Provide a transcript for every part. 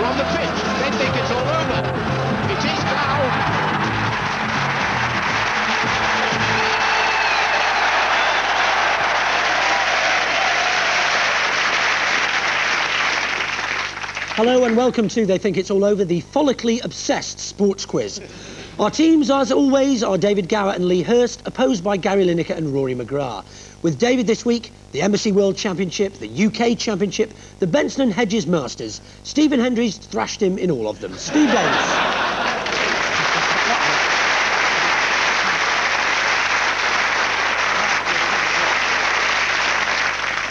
on the pitch. They think it's all over. It is now. Hello and welcome to They Think It's All Over, the follically obsessed sports quiz. Our teams, as always, are David Gower and Lee Hurst, opposed by Gary Lineker and Rory McGrath. With David this week, the Embassy World Championship, the UK Championship, the Benson and Hedges Masters. Stephen Hendry's thrashed him in all of them. Steve Davis.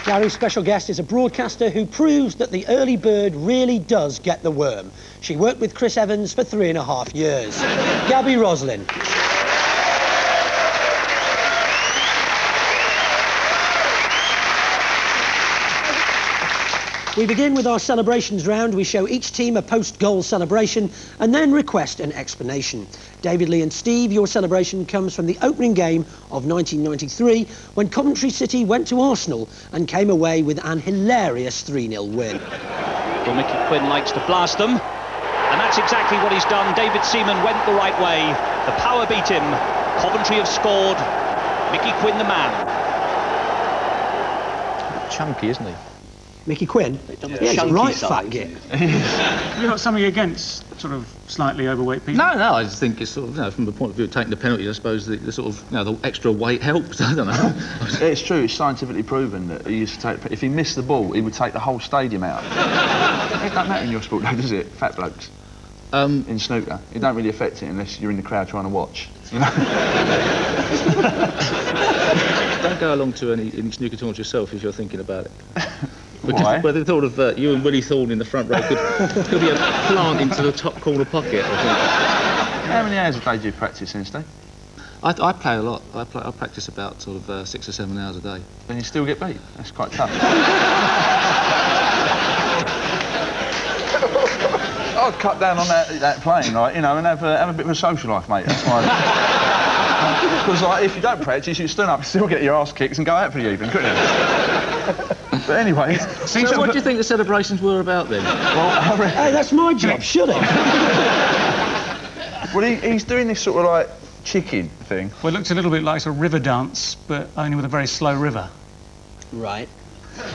Gary's special guest is a broadcaster who proves that the early bird really does get the worm. She worked with Chris Evans for 3.5 years. Gabby Roslin. We begin with our celebrations round. We show each team a post-goal celebration and then request an explanation. David, Lee and Steve, your celebration comes from the opening game of 1993 when Coventry City went to Arsenal and came away with an hilarious 3-0 win. Well, Mickey Quinn likes to blast them, and that's exactly what he's done. David Seaman went the right way. The power beat him. Coventry have scored. Mickey Quinn the man. Chunky, isn't he? Mickey Quinn? Yeah, he's right fat git. Have you got something against sort of slightly overweight people? No, I just think it's sort of, you know, from the point of view of taking the penalty, I suppose the sort of, you know, the extra weight helps. I don't know. It's true, it's scientifically proven that he used to take, if he missed the ball, he would take the whole stadium out. It don't matter in your sport, though, does it? Fat blokes. In snooker, it don't really affect it unless you're in the crowd trying to watch, you know? Don't go along to any snooker tournaments yourself if you're thinking about it. Why? Well, the thought of you and Willie Thorne in the front row could be a plant into the top corner pocket. How many hours a day do you practice, Steve? I play a lot. I practice about sort of 6 or 7 hours a day. And you still get beat? That's quite tough. I'd cut down on that playing, right, you know, and have a bit of a social life, mate. That's why. Because, like, if you don't practice, you stand up, still get your arse kicked and go out for the evening, couldn't you? But anyway... So what do you think the celebrations were about, then? Well, hey, that's my job, shut it. Well, he's doing this sort of, like, chicken thing. Well, it looks a little bit like a river dance, but only with a very slow river. Right.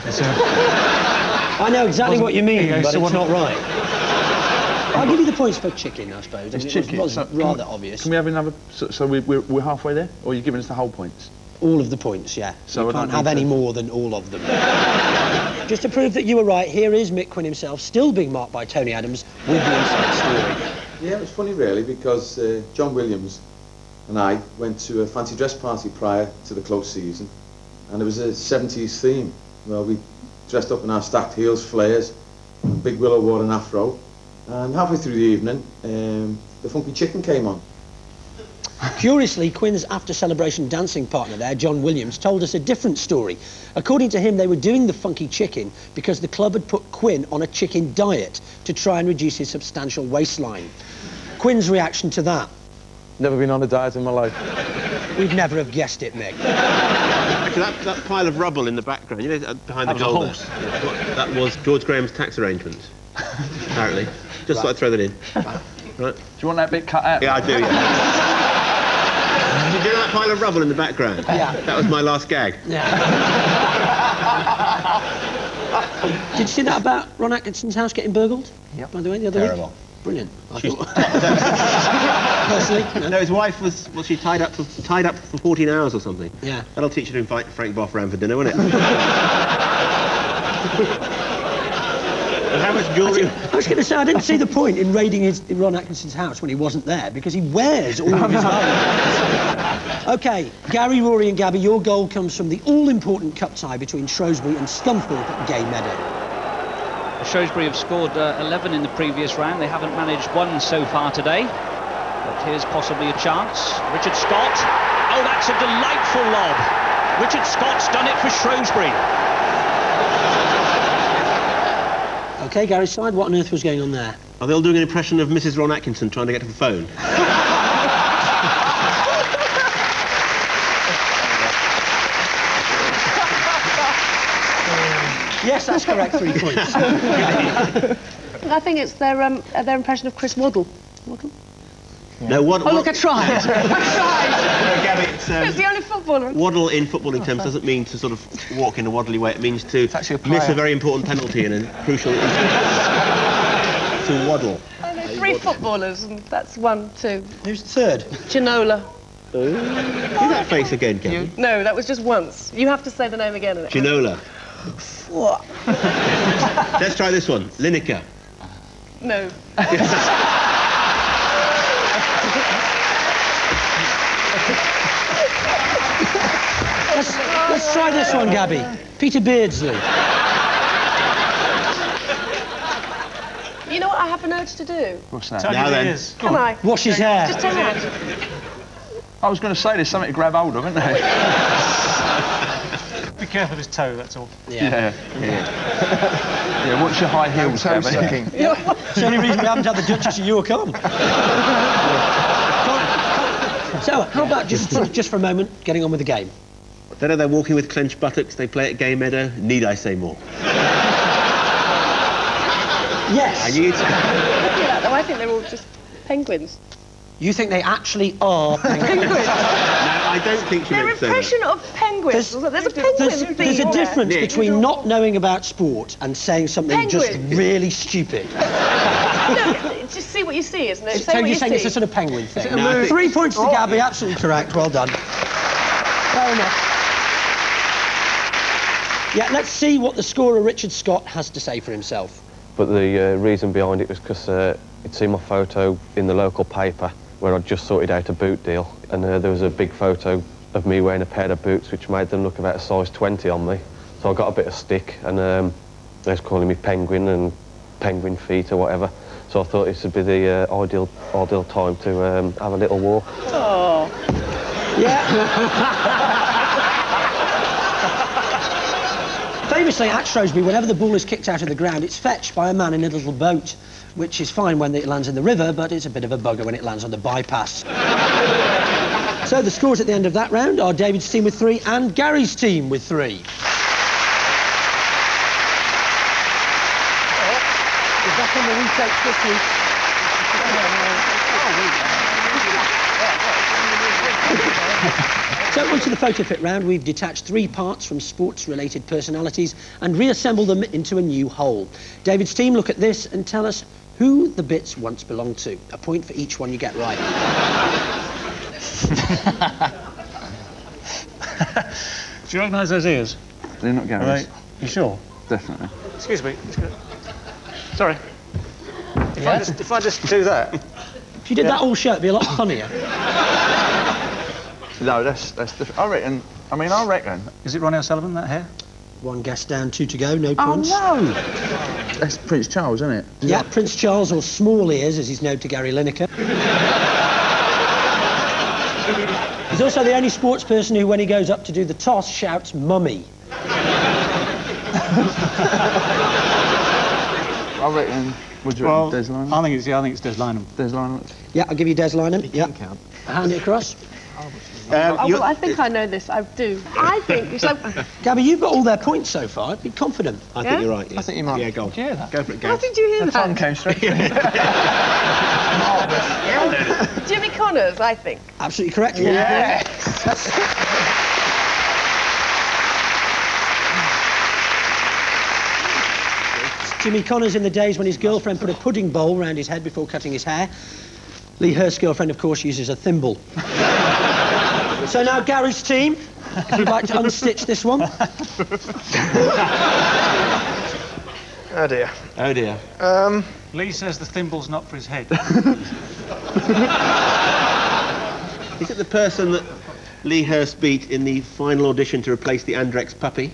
So, I know exactly what you mean, but so it's not right. I'll give you the points for chicken, I suppose. It's chicken. It was rather obvious. Can we have another... So we're halfway there? Or are you giving us the whole points? All of the points, yeah. So we can't have any more than all of them. Just to prove that you were right, here is Mick Quinn himself, still being marked by Tony Adams, with the inside story. Yeah, it was funny, really, because John Williams and I went to a fancy dress party prior to the close season, and it was a 70s theme. Well, we dressed up in our stacked heels, flares, and Big Willow wore an afro, and halfway through the evening, the Funky Chicken came on. Curiously, Quinn's after-celebration dancing partner there, John Williams, told us a different story. According to him, they were doing the Funky Chicken because the club had put Quinn on a chicken diet to try and reduce his substantial waistline. Quinn's reaction to that? Never been on a diet in my life. We'd never have guessed it, Mick. That pile of rubble in the background, you know, behind the goal there, that was George Graham's tax arrangements, apparently. Just thought I'd throw that in. Right. Do you want that bit cut out? Yeah, I do, yeah. Did you do that pile of rubble in the background? Yeah. That was my last gag. Yeah. Did you see that about Ron Atkinson's house getting burgled? Yep. By the way, the other week? Brilliant. Personally, no, his wife was she tied up for 14 hours or something. Yeah. That'll teach you to invite Frank Boff round for dinner, won't it? And how much jewellery? I was going to say, I didn't see the point in raiding Ron Atkinson's house when he wasn't there, because he wears all of his clothes. OK, Gary, Rory and Gabby, your goal comes from the all-important cup tie between Shrewsbury and Scunthorpe at Gay Meadow. Shrewsbury have scored 11 in the previous round. They haven't managed one so far today. But here's possibly a chance. Richard Scott. Oh, that's a delightful lob. Richard Scott's done it for Shrewsbury. OK, Gary's side, what on earth was going on there? Are they all doing an impression of Mrs. Ron Atkinson trying to get to the phone? Yes, that's correct, 3 points. I think it's their impression of Chris Waddle. Waddle? No, Waddle. Oh, look, I tried. I tried. No, Gabby, It's the only footballer. Waddle in footballing terms doesn't mean to sort of walk in a waddly way. It means to miss a very important penalty in a crucial to waddle. Oh, there's 3 footballers, and that's 1, 2. Who's the third? Ginola. Do that face again, Gabby. No, that was just once. You have to say the name again. Ginola. What? Let's try this one. Lineker. No. Let's try this one, Gabby. Peter Beardsley. You know what I have an urge to do? What's that? Now then. Can I? Wash his hair. Just turn around. I was going to say there's something to grab hold of, isn't there? Be careful of his toe, that's all. Yeah. Yeah, watch your high heels, Gabby. It's the only reason we haven't had the Duchess of York on. So, how about just for a moment, getting on with the game? Then are they walking with clenched buttocks? They play at Gay Meadow. Need I say more? Yes. I knew Look at that, though. I think they're all just penguins. You think they actually are penguins? No, I don't think she Their meant to say that. impression of penguins. There's a penguin theme. There's a difference Nick. between not knowing about sport and saying something just Penguin. really stupid. No, just see what you see, isn't it? Say what You're you saying see. it's a sort of penguin thing. No, I think- 3 points to Gabby, absolutely correct. Well done. Fair enough. Yeah, let's see what the scorer Richard Scott has to say for himself. But the reason behind it was because he'd seen my photo in the local paper where I'd just sorted out a boot deal, and there was a big photo of me wearing a pair of boots which made them look about a size 20 on me. So I got a bit of stick, and they was calling me penguin and penguin feet or whatever. So I thought this would be the ideal time to have a little walk. Oh. Yeah. Famously at Shrewsbury, whenever the ball is kicked out of the ground, it's fetched by a man in a little boat, which is fine when it lands in the river, but it's a bit of a bugger when it lands on the bypass. So the scores at the end of that round are David's team with 3 and Gary's team with 3. We're back on the retake quickly. So onto the photo fit round, we've detached 3 parts from sports-related personalities and reassembled them into a new whole. David's team, look at this and tell us who the bits once belonged to. A point for each one you get right. Do you recognise those ears? They're not Gary's. Right. You sure? Definitely. Excuse me. Sorry. If I just do that. If you did that all show, it'd be a lot funnier. No, that's different. I reckon. Is it Ronnie O'Sullivan, that hair? 1 guess down, 2 to go, no points. Oh, no! That's Prince Charles, isn't it? Yeah, Prince Charles, or Small Ears, as he's known to Gary Lineker. He's also the only sports person who, when he goes up to do the toss, shouts, "Mummy." I reckon. Would you Well, reckon Des Lynam? I think it's Des Lynam. Des Lynam. Yeah, I'll give you Des Lynam. Yeah. Hand it across. Well, I think I know this. I do. I think... So, Gabby, you've got all their points so far. Be confident. I Yeah? think you're right. Yeah. I think you might. Yeah, go on. Did you hear that? Go for it, how Gav. did you hear The fun that? came straight to me. Jimmy Connors, I think. Absolutely correct. Yes! Jimmy Connors in the days when his girlfriend put a pudding bowl round his head before cutting his hair. Lee Hurst's girlfriend, of course, uses a thimble. So now Gary's team, if you'd like to unstitch this one. Oh dear. Oh dear. Lee says the thimble's not for his head. Is it the person that Lee Hurst beat in the final audition to replace the Andrex puppy?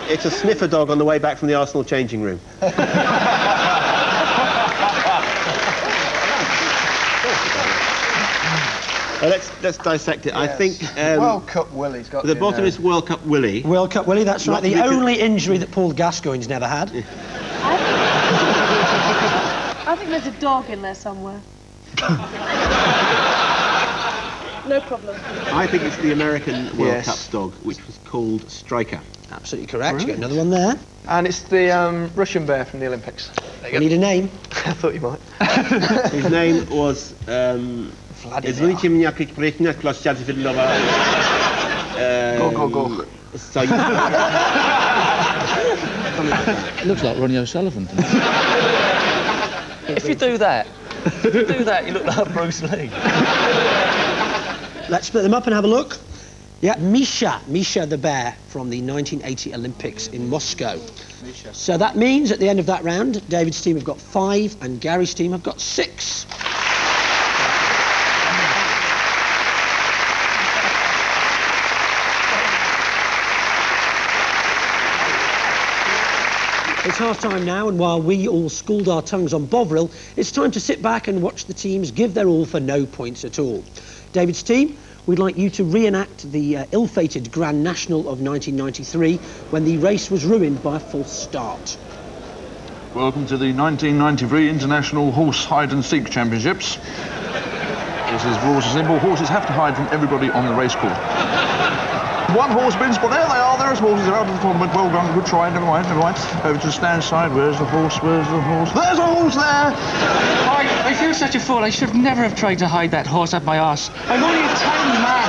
It's a sniffer dog on the way back from the Arsenal changing room. Let's dissect it. Yes. I think World Cup Willie's got the bottom is World Cup Willie. World Cup Willie, that's right. The only injury that Paul Gascoigne's never had. I think there's a dog in there somewhere. No problem. I think it's the American World Cup dog, which was called Striker. Absolutely correct. You got another one there. And it's the Russian bear from the Olympics. I need a name. I thought you might. His name was... Извините меня, как проехать площадь Федорова. Go. It looks like Ronnie O'Sullivan. If you do that, you look like Bruce Lee. Let's split them up and have a look. Yeah, Misha the bear from the 1980 Olympics in Moscow. So that means at the end of that round, David's team have got 5 and Gary's team have got 6. It's half-time now, and while we all schooled our tongues on Bovril, it's time to sit back and watch the teams give their all for no points at all. David's team, we'd like you to reenact the ill-fated Grand National of 1993, when the race was ruined by a false start. Welcome to the 1993 International Horse Hide and Seek Championships. This is rules are simple. Horses have to hide from everybody on the race course. One horse been spotted. There they are. There's horses. They're out of the tournament. Well done. Good try. Never mind. Over to the stand side. Where's the horse? Where's the horse? There's a horse there! I feel such a fool. I should never have tried to hide that horse up my arse. I'm only a tiny man.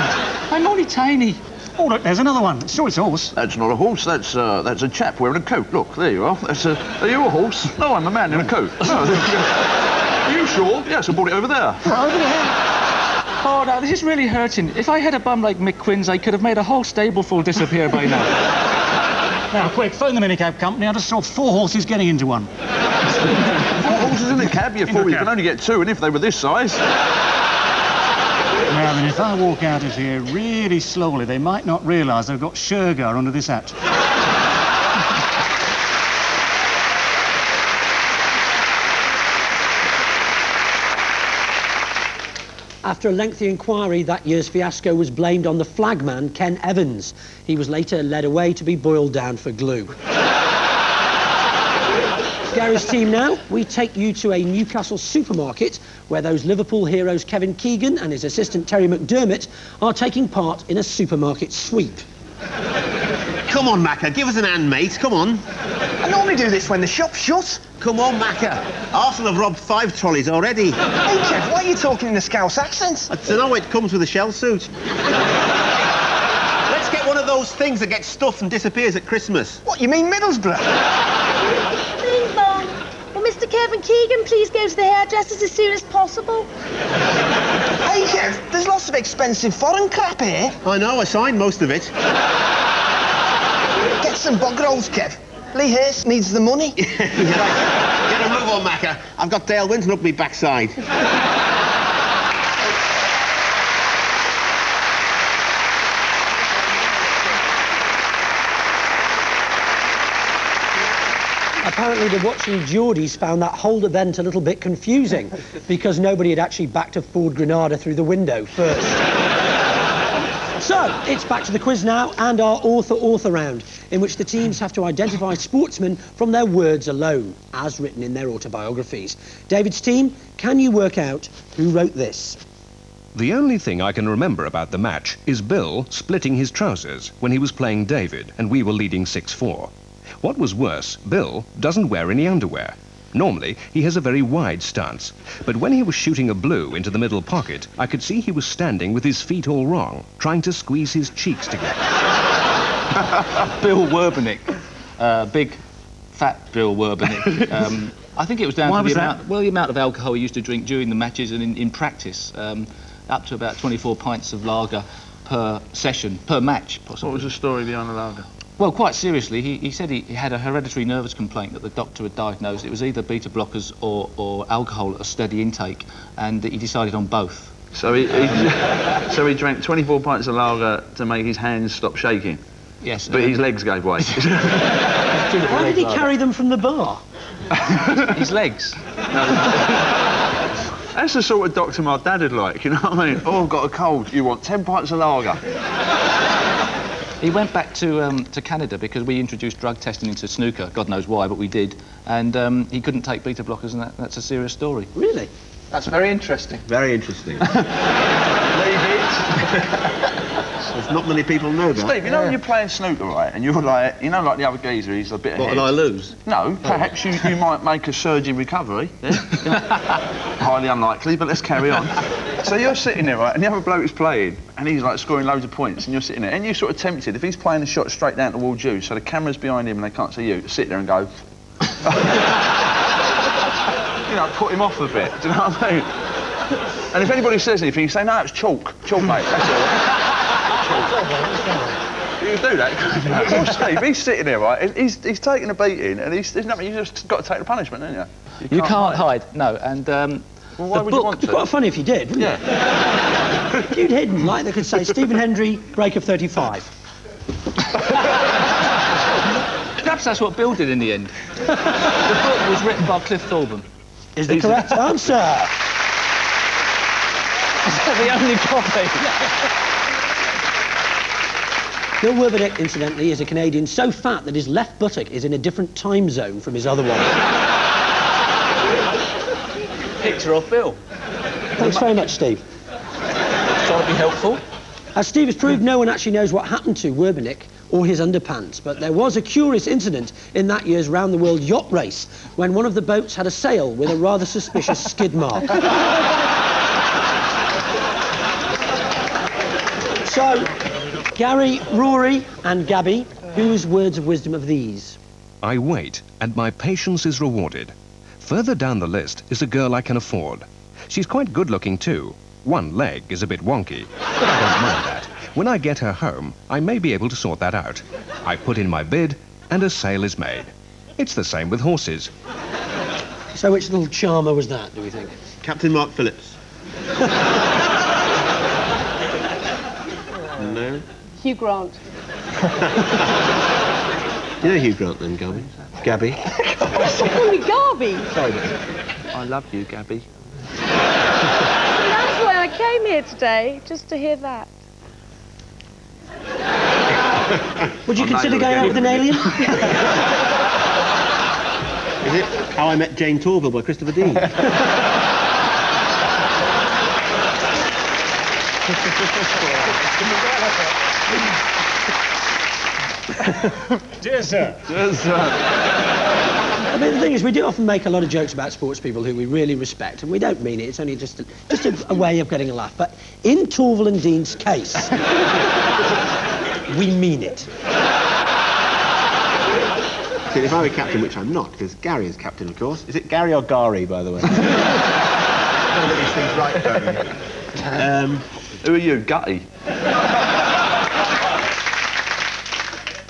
I'm only tiny. Oh, look, there's another one. Sure, it's a horse. That's not a horse. That's a chap wearing a coat. Look, there you are. Are you a horse? No, I'm a man in a coat. No. Are you sure? Yes, I brought it over there. Well, over there. Oh, no, this is really hurting. If I had a bum like Mick Quinn's, I could have made a whole stable full disappear by now. Now, quick, phone the minicab company. I just saw 4 horses getting into one. 4 horses in a cab? You fool, you can only get 2, and if they were this size... Now then, if I walk out of here really slowly, they might not realise they've got Shergar under this hat. After a lengthy inquiry, that year's fiasco was blamed on the flagman, Ken Evans. He was later led away to be boiled down for glue. Gary's team now, we take you to a Newcastle supermarket where those Liverpool heroes Kevin Keegan and his assistant Terry McDermott are taking part in a supermarket sweep. Come on, Macca, give us an hand, mate. Come on. I normally do this when the shop's shut. Come on, Macca. Arsenal have robbed 5 trolleys already. Hey, Kev, why are you talking in a Scouse accent? I don't know, it comes with a shell suit. Let's get one of those things that gets stuffed and disappears at Christmas. What, you mean Middlesbrough? Ding dong. Will Mr. Kevin Keegan please go to the hairdressers as soon as possible? Hey, Kev, there's lots of expensive foreign crap here. I know, I signed most of it. Get some bog rolls, Kev. Lee Hurst needs the money. Get a move on, Macca. I've got Dale Winton up my backside. Apparently the watching Geordies found that whole event a little bit confusing because nobody had actually backed a Ford Granada through the window first. So, it's back to the quiz now and our author round, in which the teams have to identify sportsmen from their words alone, as written in their autobiographies. David's team, can you work out who wrote this? The only thing I can remember about the match is Bill splitting his trousers when he was playing David and we were leading 6-4. What was worse, Bill doesn't wear any underwear. Normally, he has a very wide stance, but when he was shooting a blue into the middle pocket, I could see he was standing with his feet all wrong, trying to squeeze his cheeks together. Bill Werbenick, big, fat Bill Werbenick. I think it was down to the amount of alcohol he used to drink during the matches and in practice, up to about 24 pints of lager per session, per match, possibly. What was the story behind the lager? Well, quite seriously, he said he had a hereditary nervous complaint that the doctor had diagnosed. It was either beta blockers or alcohol at a steady intake, and he decided on both. So he drank 24 pints of lager to make his hands stop shaking? Yes. But his legs gave way. How did he carry them from the bar? His legs. That's the sort of doctor my dad would like, you know what I mean? Oh, I've got a cold. You want 10 pints of lager? He went back to Canada because we introduced drug testing into snooker. God knows why, but we did. And he couldn't take beta blockers, and that's a serious story. Really? That's very interesting. Very interesting. Leave it. There's not many people know that. Steve, you know when you're playing snooker, right, and you're like, you know, like the other geezer, he's a bit ahead. What, and I lose? No, perhaps you might make a surge in recovery. Yeah? Highly unlikely, but let's carry on. So you're sitting there, right, and the other bloke is playing, and he's like scoring loads of points, and you're sitting there, and you're sort of tempted, if he's playing a shot straight down towards you, so the camera's behind him and they can't see you, to sit there and go... you know, put him off a bit, do you know what I mean? And if anybody says anything, you say, no, it's chalk. Chalk, mate, that's all. You can do that. Poor Steve, he's sitting there, right, he's taking a beating, and there's nothing, you just got to take the punishment, haven't you? You can't hide, no, and, well, why would you want to? It's quite funny if you did, wouldn't it? If you'd hidden, like they could say, Stephen Hendry, break of 35. Perhaps that's what Bill did in the end. The book was written by Cliff Thorburn. Is the correct answer? Is that the only copy? Bill Werbeneck, incidentally, is a Canadian so fat that his left buttock is in a different time zone from his other one. Picture of Bill. Thanks very much, Steve. Trying to be helpful. As Steve has proved, no one actually knows what happened to Werbeneck or his underpants, but there was a curious incident in that year's round-the-world yacht race when one of the boats had a sail with a rather suspicious skid mark. So, Gary, Rory and Gabby, whose words of wisdom of these? I wait, and my patience is rewarded. Further down the list is a girl I can afford. She's quite good-looking, too. One leg is a bit wonky, but I don't mind that. When I get her home, I may be able to sort that out. I put in my bid, and a sale is made. It's the same with horses. So which little charmer was that, do we think? Captain Mark Phillips. No? Hugh Grant. You know Hugh Grant then, Gabby? Gabby? Call me Garby. Sorry, I love you, Gabby. That's why I came here today, just to hear that. Would you consider going out with an alien? Is it How I Met Jane Torville by Christopher Dean? Dear sir. Dear sir. I mean, the thing is, we do often make a lot of jokes about sports people who we really respect, and we don't mean it. It's only just a way of getting a laugh. But in Torville and Dean's case, we mean it. See, if I were captain, which I'm not, because Gary is captain, of course. Is it Gary or Gary, by the way? I don't get these things right, don't you? Who are you, Gutty?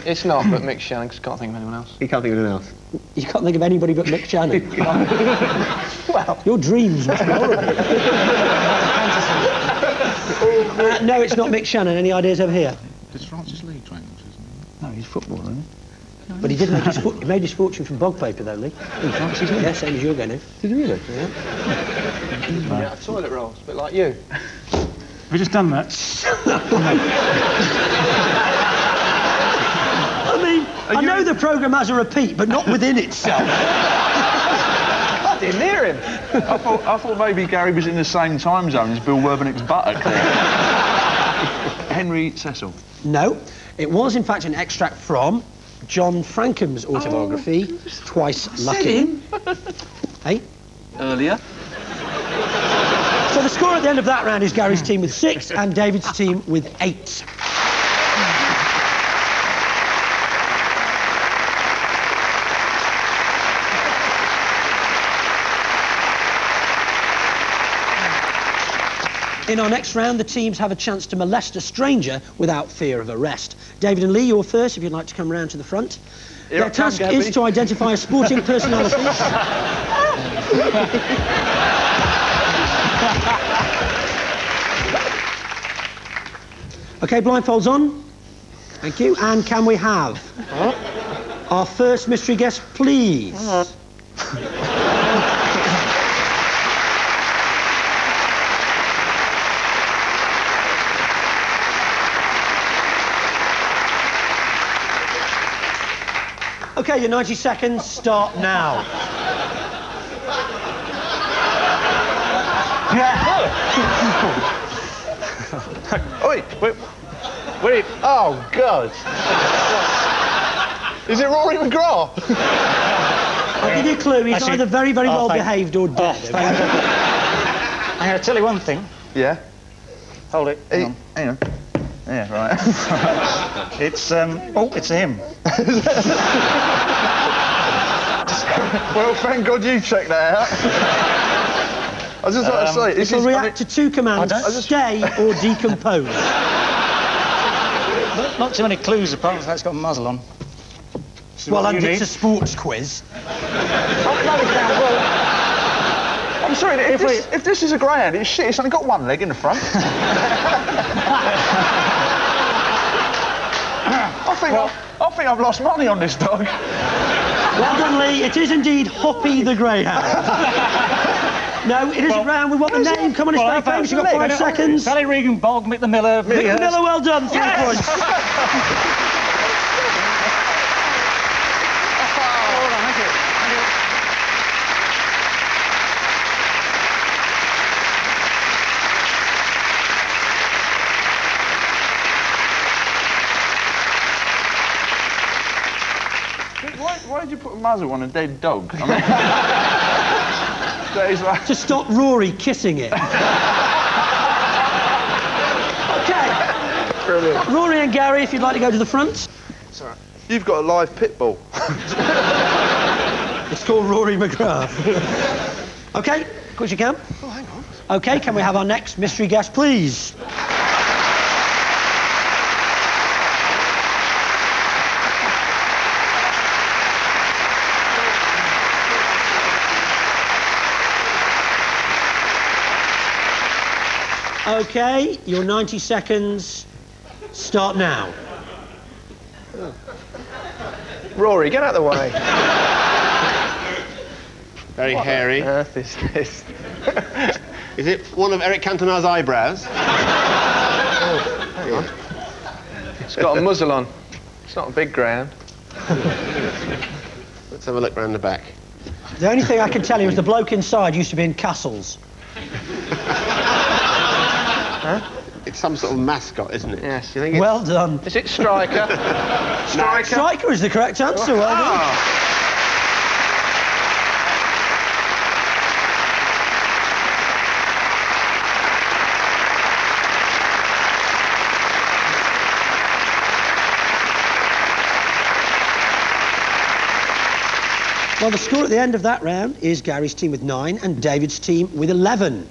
It's not, but Mick Shannon, 'cause I can't think of anyone else. He can't think of anyone else. You can't think of anybody but Mick Shannon. Well, your dreams must be horrible. No, it's not Mick Shannon. Any ideas over here? It's Francis Lee trainers, isn't No, he's footballer, isn't he? But he did make his, he made his fortune from bog paper, though, Lee. Francis Lee? Yeah, same as you're going to. Did he really? Yeah. Yeah, toilet rolls, a bit like you. Have you just done that? I mean, I know the programme has a repeat, but not within itself. I didn't hear him. I thought maybe Gary was in the same time zone as Bill Werbeneck's buttock there. Henry Cecil. No, it was in fact an extract from John Frankham's autobiography, Twice Lucky. Hey? Earlier. So the score at the end of that round is Gary's team with 6 and David's team with 8. In our next round, the teams have a chance to molest a stranger without fear of arrest. David and Lee, you're first, if you'd like to come round to the front. Their task is to identify a sporting personality. OK, blindfolds on. Thank you. And can we have our first mystery guest, please? OK, your 90 seconds start now. Oi! Wait. Oh, God. Is it Rory McGraw? I'll give you a clue. He's either very, very well behaved or dead. I'm going to tell you one thing. Yeah? Hold it. Hang on. Yeah, right. It's it's him. Well, thank God you checked that out. I was just about to say... It will react to two commands, stay or decompose. Not too many clues, apart from it's got a muzzle on. Well, and it's a sports quiz. I'm sorry, if this is a greyhound, it's shit. It's only got one leg in the front. I think I've lost money on this dog. Well done, Lee. It is indeed Hoppy the Greyhound. No, it isn't round. We want the name. Come on, it's very famous. You've got 5 seconds. Sally Regan, Bog, Mick the Miller. Mick the Miller, well done. 3 points. Why did you put a muzzle on a dead dog? I mean, that is like... To stop Rory kissing it. OK. Brilliant. Rory and Gary, if you'd like to go to the front. Sorry. You've got a live pit bull. It's called Rory McGrath. OK, of course you can. Oh, hang on. OK, can we have our next mystery guest, please? OK, your 90 seconds start now. Rory, get out of the way. Very hairy. What on earth is this? Is it one of Eric Cantona's eyebrows? Oh, hang on. It's got a muzzle on. It's not a big greyhound. Let's have a look round the back. The only thing I can tell you is the bloke inside used to be in Castles. Huh? It's some sort of mascot, isn't it? Yes. You think Well done. Is it Striker? Striker? Striker is the correct answer, well done. Well, the score at the end of that round is Gary's team with 9 and David's team with 11.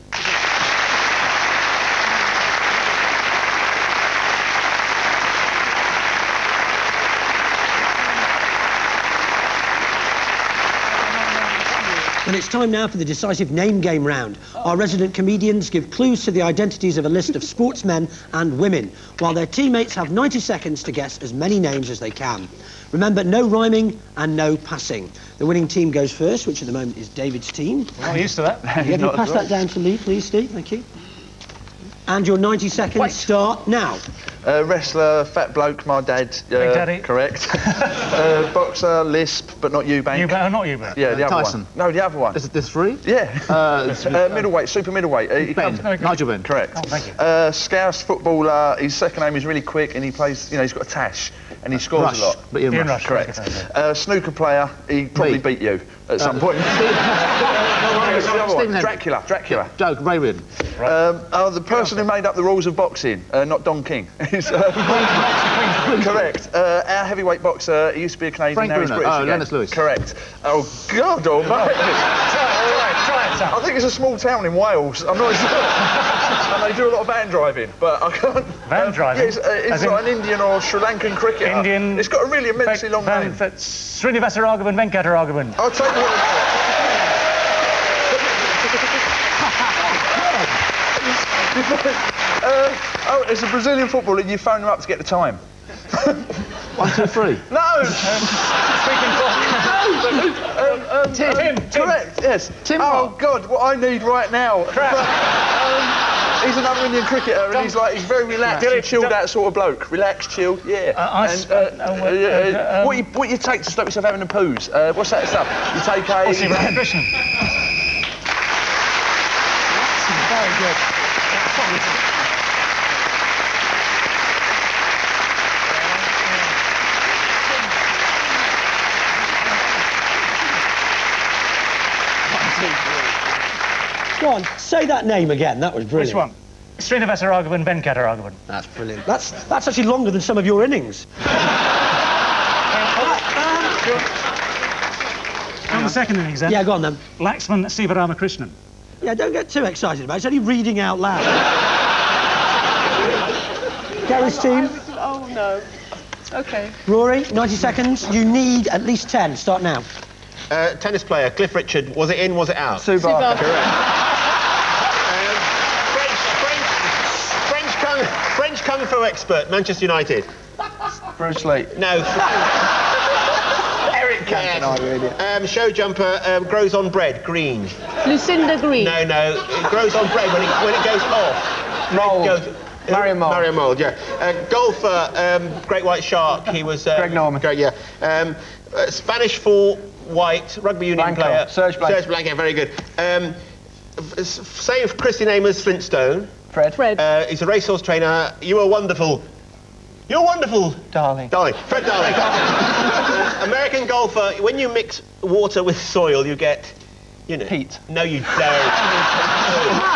And it's time now for the decisive name game round. Our resident comedians give clues to the identities of a list of sportsmen and women, while their teammates have 90 seconds to guess as many names as they can. Remember, no rhyming and no passing. The winning team goes first, which at the moment is David's team. I'm used to that. Yeah, you pass that down to Lee, please, Steve. Thank you. And your 90 seconds start now. Wrestler, fat bloke, my dad. Big Daddy. Correct. Boxer, Lisp, but not Eubank. Not Eubank. Yeah, the other Tyson. one. No, the other one. There's 3? Yeah. Middleweight, super middleweight. Nigel Benn. Correct. Oh, thank you. Scouse footballer. His second name is really quick, and he plays. You know, he's got a tash, and he scores Rush, a lot. but Ian Rush. Correct. Snooker player. He probably beat you at some point. Dracula. Doug, Ray Reardon. The person who made up the rules of boxing, not Don King. Correct. Our heavyweight boxer, he used to be a Canadian, Frank now he's Bruno. British again. Lennox Lewis. Correct. Oh, God almighty. I think it's a small town in Wales. I'm not sure. And they do a lot of van driving, but I can't... Van driving? Yeah, it's not an Indian or Sri Lankan cricketer. Indian... It's got a really immensely long name. Srinivasa Raghavan Venkata Raghavan. I'll take the it's a Brazilian footballer, you phone him up to get the time. 1, 2, 3. No! Tim. Correct, yes. Tim Oh, what? God, what I need right now. He's another Indian cricketer, and he's very relaxed and chilled out sort of bloke. Relaxed, chilled, yeah. What you take to stop yourself having a poos? What's that stuff? You take a... Krishnan. Very good. Go on, say that name again. That was brilliant. Which one? Srinivasaraghavan Venkataraghvan. That's brilliant. That's actually longer than some of your innings. On the second innings, then? Yeah, go on, then. Laxman Sivaramakrishnan. Yeah, don't get too excited about it. It's only reading out loud. Gary's team. Oh, no. OK. Rory, 90 seconds. You need at least 10. Start now. Tennis player, Cliff Richard. Was it in, was it out? Sue Barker. Correct. French Kung Fu expert, Manchester United. Bruce Lee. No. Eric Cantona. Show jumper, grows on bread, green. Lucinda Green. No, it grows on bread when it goes off. Mould. Marion Mould. Marion Mould, yeah. Golfer, great white shark. He was... Greg Norman. Great, yeah. Spanish for white, rugby union Blanco. player. Serge Blanco. Serge Blanco, very good. Same Christian name as Flintstone. Fred. He's a racehorse trainer. You are wonderful. You're wonderful. Darling. Fred Darling. American golfer, when you mix water with soil, you get, you know... Heat. No, you don't.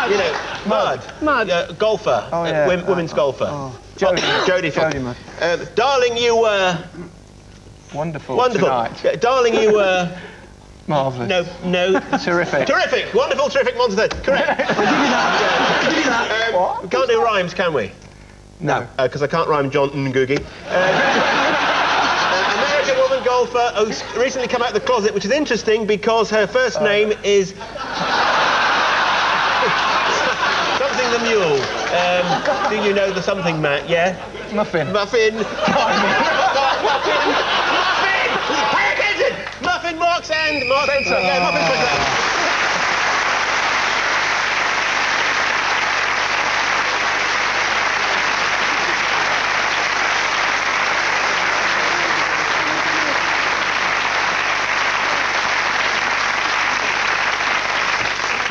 You know, mud. Golfer. Oh, yeah. Women's golfer. Jodie Mudd. Darling, you were... Wonderful. Tonight. Darling, you were... Marvellous. No. Terrific. Terrific. Wonderful, terrific, monster. Correct. I'll give you that. I'll give you that. What? We can't do rhymes, can we? No. Because I can't rhyme John Ngugi. American woman golfer who's recently come out of the closet, which is interesting because her first name is... something the Mule. Do you know the something, Matt? Yeah? Muffin. Muffin. Muffin. Pay attention! Muffin, Marks and... Yeah, Muffin Spencer.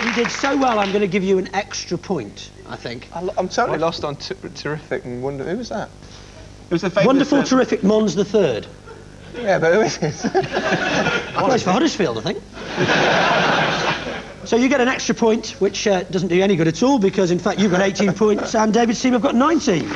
You did so well, I'm going to give you an extra point, I think. I'm totally lost on terrific and wonderful. Who was that? It was the famous... Wonderful, terrific Mons the Third. Yeah, but who is it? Plays for Huddersfield, I think. So you get an extra point, which doesn't do you any good at all, because, in fact, you've got 18 points and David's team have got 19.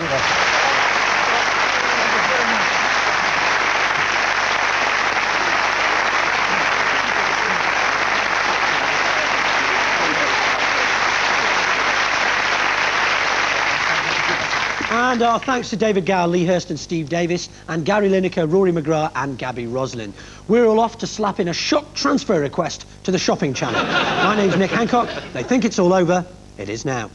And our thanks to David Gower, Lee Hurst and Steve Davis, and Gary Lineker, Rory McGrath and Gabby Roslin. We're all off to slap in a shock transfer request to the shopping channel. My name's Nick Hancock. They think it's all over. It is now.